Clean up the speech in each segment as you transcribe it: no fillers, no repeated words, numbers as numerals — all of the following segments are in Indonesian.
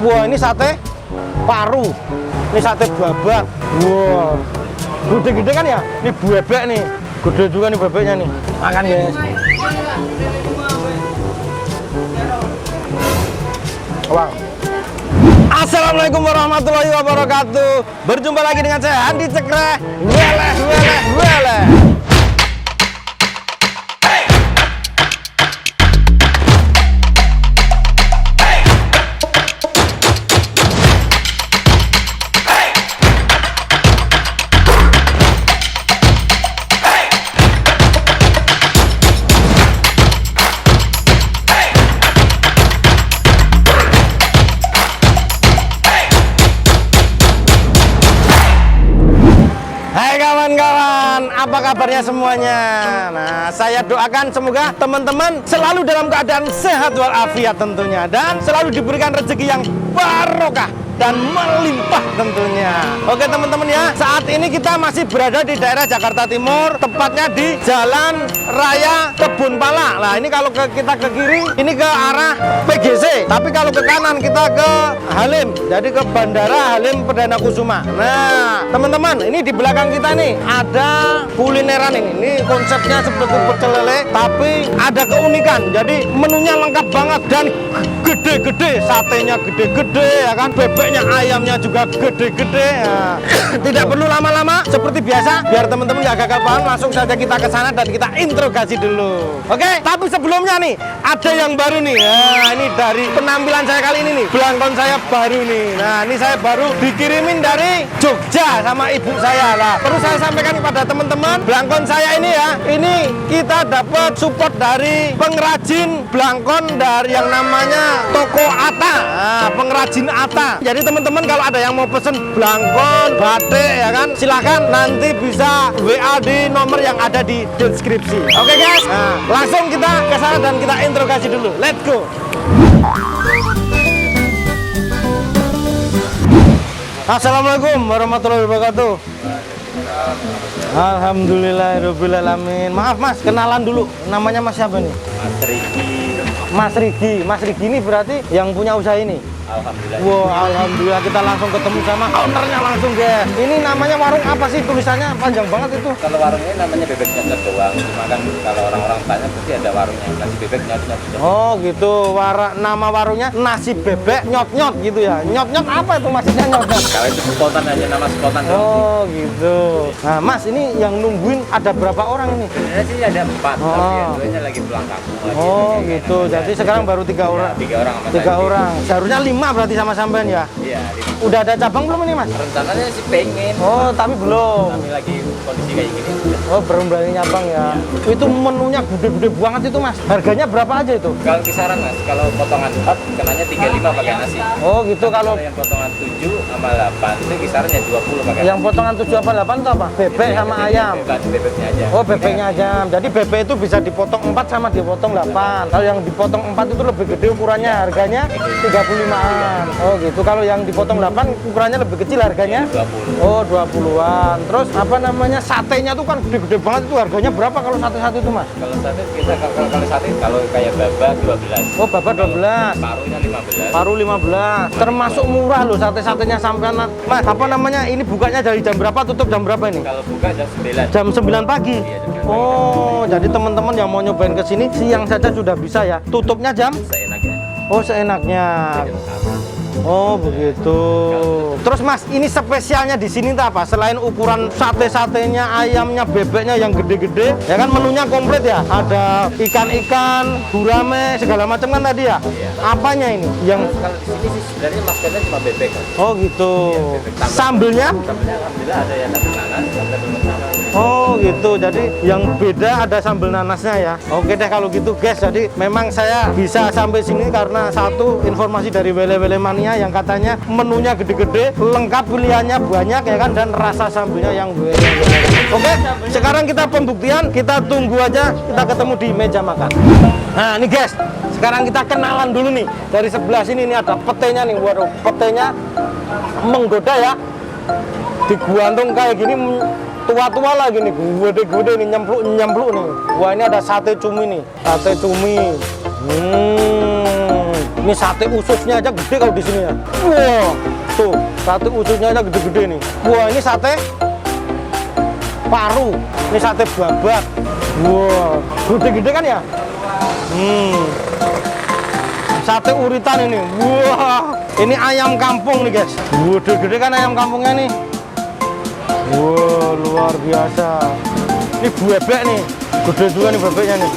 Wah, ini sate paru. Ini sate babat. Wah, gede-gede kan ya? Ini bebek nih. Gede juga nih bebeknya nih. Makan guys. Wow. Assalamualaikum warahmatullahi wabarakatuh. Berjumpa lagi dengan saya Andi Cekreh. Weleh. Kawan-kawan, apa kabarnya semuanya? Nah, saya doakan semoga teman-teman selalu dalam keadaan sehat walafiat tentunya, dan selalu diberikan rezeki yang barokah dan melimpah tentunya. Oke teman-teman ya, saat ini kita masih berada di daerah Jakarta Timur, tepatnya di Jalan Raya Kebun Pala. Nah, ini kalau kita ke kiri, ini ke arah PGC, tapi kalau ke kanan kita ke Halim, jadi ke Bandara Halim Perdana Kusuma. Nah, teman-teman, ini di belakang kita nih ada kulineran ini. Ini konsepnya seperti pecel lele, tapi ada keunikan. Jadi menunya lengkap banget dan gede-gede, satenya gede-gede ya kan, bebeknya, ayamnya juga gede-gede ya. Tidak perlu lama-lama, seperti biasa, biar teman-teman gak gagal paham, langsung saja kita ke sana dan kita interogasi dulu. Oke, tapi sebelumnya nih ada yang baru nih. Nah, ini dari penampilan saya kali ini nih, belangkon saya baru nih. Nah, ini saya baru dikirimin dari Jogja sama ibu saya lah. Perlu saya sampaikan kepada teman-teman, belangkon saya ini ya, ini kita dapat support dari pengrajin belangkon dari yang namanya Toko Ata. Nah, pengrajin Ata. Jadi teman-teman kalau ada yang mau pesen belangkon, batik ya kan, silahkan nanti bisa WA di nomor yang ada di deskripsi. Oke guys, nah, langsung kita ke sana dan kita interogasi dulu. Let's go. Assalamualaikum warahmatullahi wabarakatuh. Alhamdulillahirobbilalamin. Maaf mas, kenalan dulu. Namanya mas siapa nih? Mas Rigi. Mas Rigi ini berarti yang punya usaha ini? Alhamdulillah. Wow, alhamdulillah kita langsung ketemu sama ownernya langsung guys. Ini namanya warung apa sih? Tulisannya panjang banget itu. Kalau warung ini namanya bebek nyot doang. Cuma kan kalau orang-orang tanya pasti ada warungnya nasi bebek nyot. Oh gitu. Nama warungnya nasi bebek nyot gitu ya. Nyot apa itu maksudnya nyot? Kalau itu spontan aja, nama spontan. Oh gitu. Nah mas, ini yang nungguin ada berapa orang ini? Sebenarnya sih ada 4, tapi yang duanya lagi pulang kampung lagi. Oh gitu. Jadi sekarang baru 3 orang. 3 orang sama 3 orang. Seharusnya 5 berarti sama sampean ya? Iya. Udah ada cabang belum ini mas? Rencananya sih pengen. Oh tapi belum. Tapi lagi kondisi kayak gini. Oh belum berani nyabang ya. Itu menunya gede-gede banget itu mas. Harganya berapa aja itu? Kalau kisaran mas, kalau potongan 4 kenanya 35 pakai nasi. Oh gitu. Kalau yang potongan 7 sama 8 itu kisarannya 20 pakai yang potongan 7 apa 8 itu apa? Bebek sama ayam? Bebeknya aja. Oh bebeknya aja. Jadi bebek itu bisa dipotong 4 sama dipotong 8. Kalau yang dipotong 4 itu lebih gede ukurannya, harganya 35-an. Oh gitu. Kalau yang dipotong 8 ukurannya lebih kecil, harganya 20. Oh 20-an. Terus apa namanya, satenya tuh kan gede-gede banget, itu harganya berapa kalau satu-satu itu mas? Kalau sate kita kalau sate kalau kayak babak 12. Oh babak 12. Parunya 15. Paru 15. Termasuk murah loh sate-satenya sampean mas. Apa namanya, ini bukanya dari jam berapa, tutup jam berapa ini? Kalau buka jam 9. Jam 9 pagi? Iya, jam 9 pagi. Oh jadi teman-teman yang mau nyobain ke sini siang saja sudah bisa ya. Tutupnya jam? Seenaknya. Oh seenaknya. Jam 1. Oh begitu. Terus mas, ini spesialnya di sini tuh apa? Selain ukuran sate-satenya, ayamnya, bebeknya yang gede-gede, ya kan menunya komplit ya. Ada ikan-ikan, gurame, segala macam kan tadi ya. Iya. Apanya ini? Yang Kalau di sini sih sebenarnya maskernya cuma bebek. oh gitu. Iya, bebek. Sambelnya? Sambelnya alhamdulillah ada yang sambal nanas, sambal nanas. Oh gitu. Jadi yang beda ada sambal nanasnya ya. Oke deh kalau gitu guys. Jadi memang saya bisa sampai sini karena satu informasi dari Wele-Wele Mania yang katanya menunya gede-gede, lengkap, pilihannya banyak ya kan, dan rasa sambelnya yang wele-wele. Oke, sekarang kita pembuktian, kita tunggu aja, kita ketemu di meja makan. Nah ini guys, sekarang kita kenalan dulu nih. Dari sebelah sini ini ada petenya nih. Waduh, petenya menggoda ya. Diguantung kayak gini, tua-tua lagi nih, gede-gede nih, nyempluk nih. Wah ini ada sate cumi nih, sate cumi. Ini sate ususnya aja gede kalau di sini ya. Wah, tuh sate ususnya aja gede-gede nih. Wah, ini sate paru. Ini sate babat. Wah, gede-gede kan ya? Sate uritan ini. Wah, ini ayam kampung nih guys. Waduh, gede kan ayam kampungnya nih. Wah, luar biasa. Ini bebek nih. Gede juga nih bebeknya nih.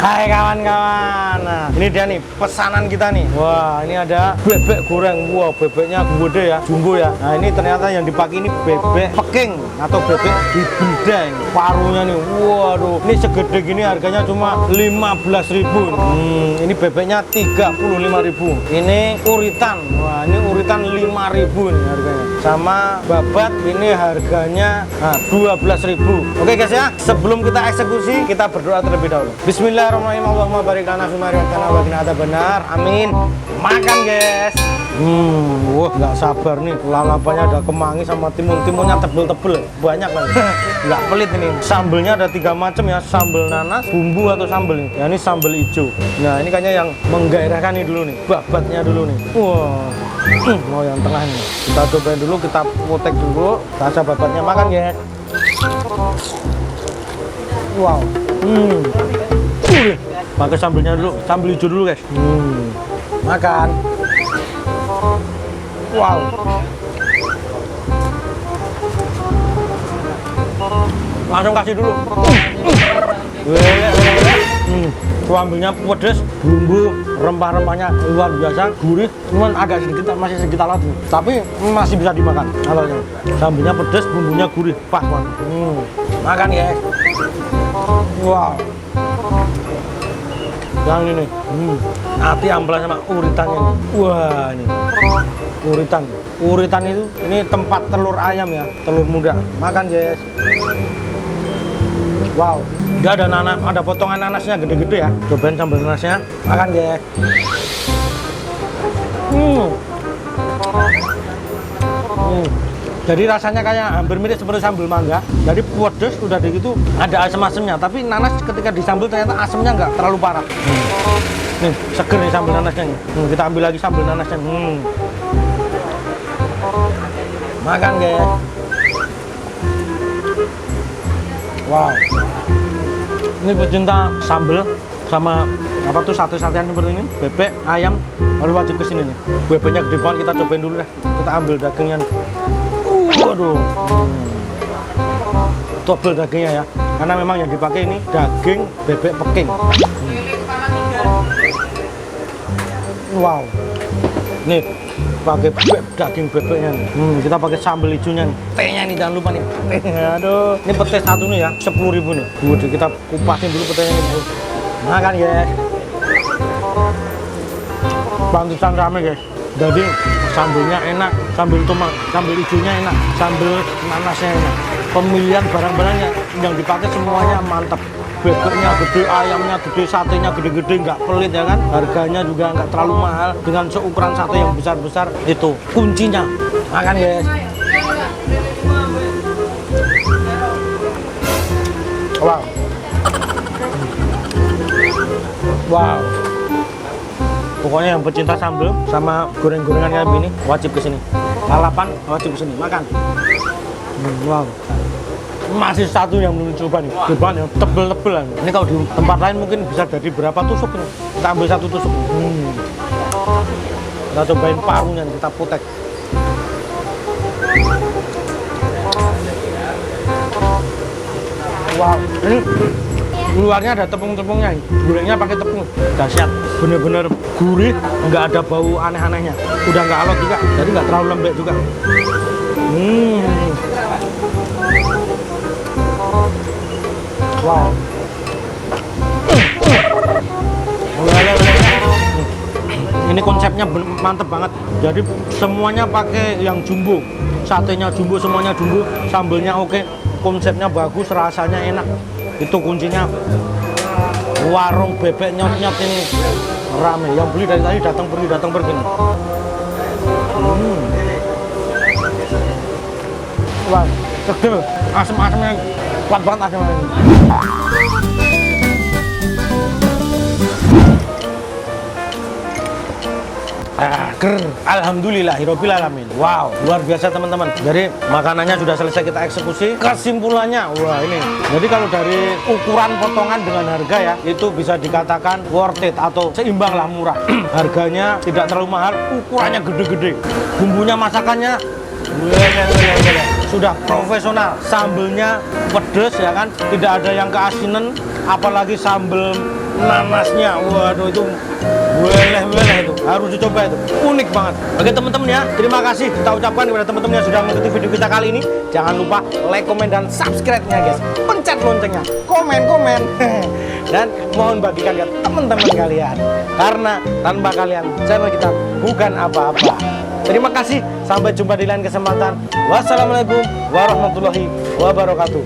Hai kawan-kawan, nah ini dia nih pesanan kita nih. Wah, ini ada bebek goreng. Wah, bebeknya gede ya, jumbo ya. Nah, ini ternyata yang dipakai ini bebek peking atau bebek hibrida ini. Parunya nih, waduh, ini segede gini harganya cuma 15.000. Ini bebeknya 35.000. Ini uritan, wah ini uritan 5.000 nih harganya. Sama babat ini harganya 12.000. Oke guys ya, sebelum kita eksekusi kita berdoa terlebih dahulu. Bismillahirrahmanirrahim. Allahumma barik lana fima razaqtana wa qina adzabannar. Amin. Makan guys. Wah nggak sabar nih, lalapannya ada kemangi sama timun-timunnya tebel-tebel, banyak kan. Nggak pelit ini. Sambelnya ada 3 macam ya, sambel nanas, bumbu atau sambel nih. Ya ini sambel hijau. Nah ini kayaknya yang menggairahkan nih dulu nih, babatnya dulu nih. Wah, mau yang tengah nih. Kita cobain dulu, kita potek dulu. Rasa babatnya, makan guys. Wow. Pakai sambelnya dulu, sambel hijau dulu guys. Makan. Wow. Langsung kasih dulu. Sambelnya pedes, bumbu rempah-rempahnya luar biasa, gurih, cuman agak sedikit masih sedikit alat nih. Tapi masih bisa dimakan alatnya. Sambelnya pedes, bumbunya gurih, pas banget. Makan guys. Wow. Yang ini nih, hati ambelan sama uritannya nih. Wah ini uritan. Uritan itu ini tempat telur ayam ya, telur muda. Makan guys. Wow. Dia ada nanas, ada potongan nanasnya gede-gede ya. Cobain sambal nanasnya. Makan guys. Jadi rasanya kayak hampir mirip seperti sambal mangga. Jadi pedes udah gitu ada asam-asamnya. Tapi nanas ketika disambal ternyata asamnya nggak terlalu parah. Nih seger nih sambal nanasnya nih. Kita ambil lagi sambal nanasnya. Makan guys. Wow. Ini pecinta sambal sama apa tuh sate-satean seperti ini, bebek, ayam, harus wajib kesini nih. Bebeknya gede banget, kita cobain dulu deh. Kita ambil dagingnya. Waduh, tebel dagingnya ya, karena memang yang dipakai ini daging bebek peking. Wow, nih pakai daging bebeknya nih. Kita pakai sambal hijaunya nih. Tehnya nih jangan lupa nih. Aduh, ini pete satu nih ya, 10.000 nih. Udah kita kupasin dulu petenya nih. Makan guys. Pantesan rame guys. Jadi sambelnya enak, sambal tomat, sambal hijaunya enak, sambal nanasnya enak. Pemilihan barang-barangnya yang dipakai semuanya mantap. Bebeknya gede, ayamnya gede, satenya gede-gede, nggak pelit ya kan. Harganya juga nggak terlalu mahal dengan seukuran sate yang besar-besar. Itu kuncinya. Makan guys. Wow. Wow. Pokoknya yang pecinta sambal sama goreng-gorengan kayak gini wajib kesini. Lalapan wajib kesini makan. Wow. Masih satu yang belum coba nih. Coba ya, tebel-tebelan. Ini kalau di tempat lain mungkin bisa jadi berapa tusuk nih. Kita ambil 1 tusuk. Kita cobain parunya nih, kita potek. Wow. Ini Luarnya ada tepung-tepungnya, gorengnya pakai tepung. Dahsyat, bener-bener gurih, nggak ada bau aneh-anehnya. Udah nggak alot juga, jadi nggak terlalu lembek juga. Wow. Ini konsepnya mantep banget. Jadi semuanya pakai yang jumbo, satenya jumbo, semuanya jumbo, sambelnya oke, konsepnya bagus, rasanya enak. Itu kuncinya. Warung bebek nyot-nyot ini rame. Yang beli dari tadi datang pergi nih. Wah, seger, asem-asemnya kuat banget asemnya ini. Alhamdulillahirabbil alamin. Wow, luar biasa teman-teman. Jadi makanannya sudah selesai kita eksekusi. Kesimpulannya, wah ini. Jadi kalau dari ukuran potongan dengan harga ya, itu bisa dikatakan worth it atau seimbang lah, murah. Harganya tidak terlalu mahal, ukurannya gede-gede. Bumbunya, masakannya sudah profesional. Sambelnya pedes ya kan, tidak ada yang keasinan, apalagi sambel nanasnya. Waduh, itu weleh itu harus dicoba, itu unik banget. Oke teman-teman ya, terima kasih kita ucapkan kepada teman-teman yang sudah mengikuti video kita kali ini. Jangan lupa like, komen, dan subscribe-nya guys. Pencet loncengnya, komen dan mohon bagikan ke teman-teman kalian, karena tanpa kalian channel kita bukan apa-apa. Terima kasih, sampai jumpa di lain kesempatan. Wassalamualaikum warahmatullahi wabarakatuh.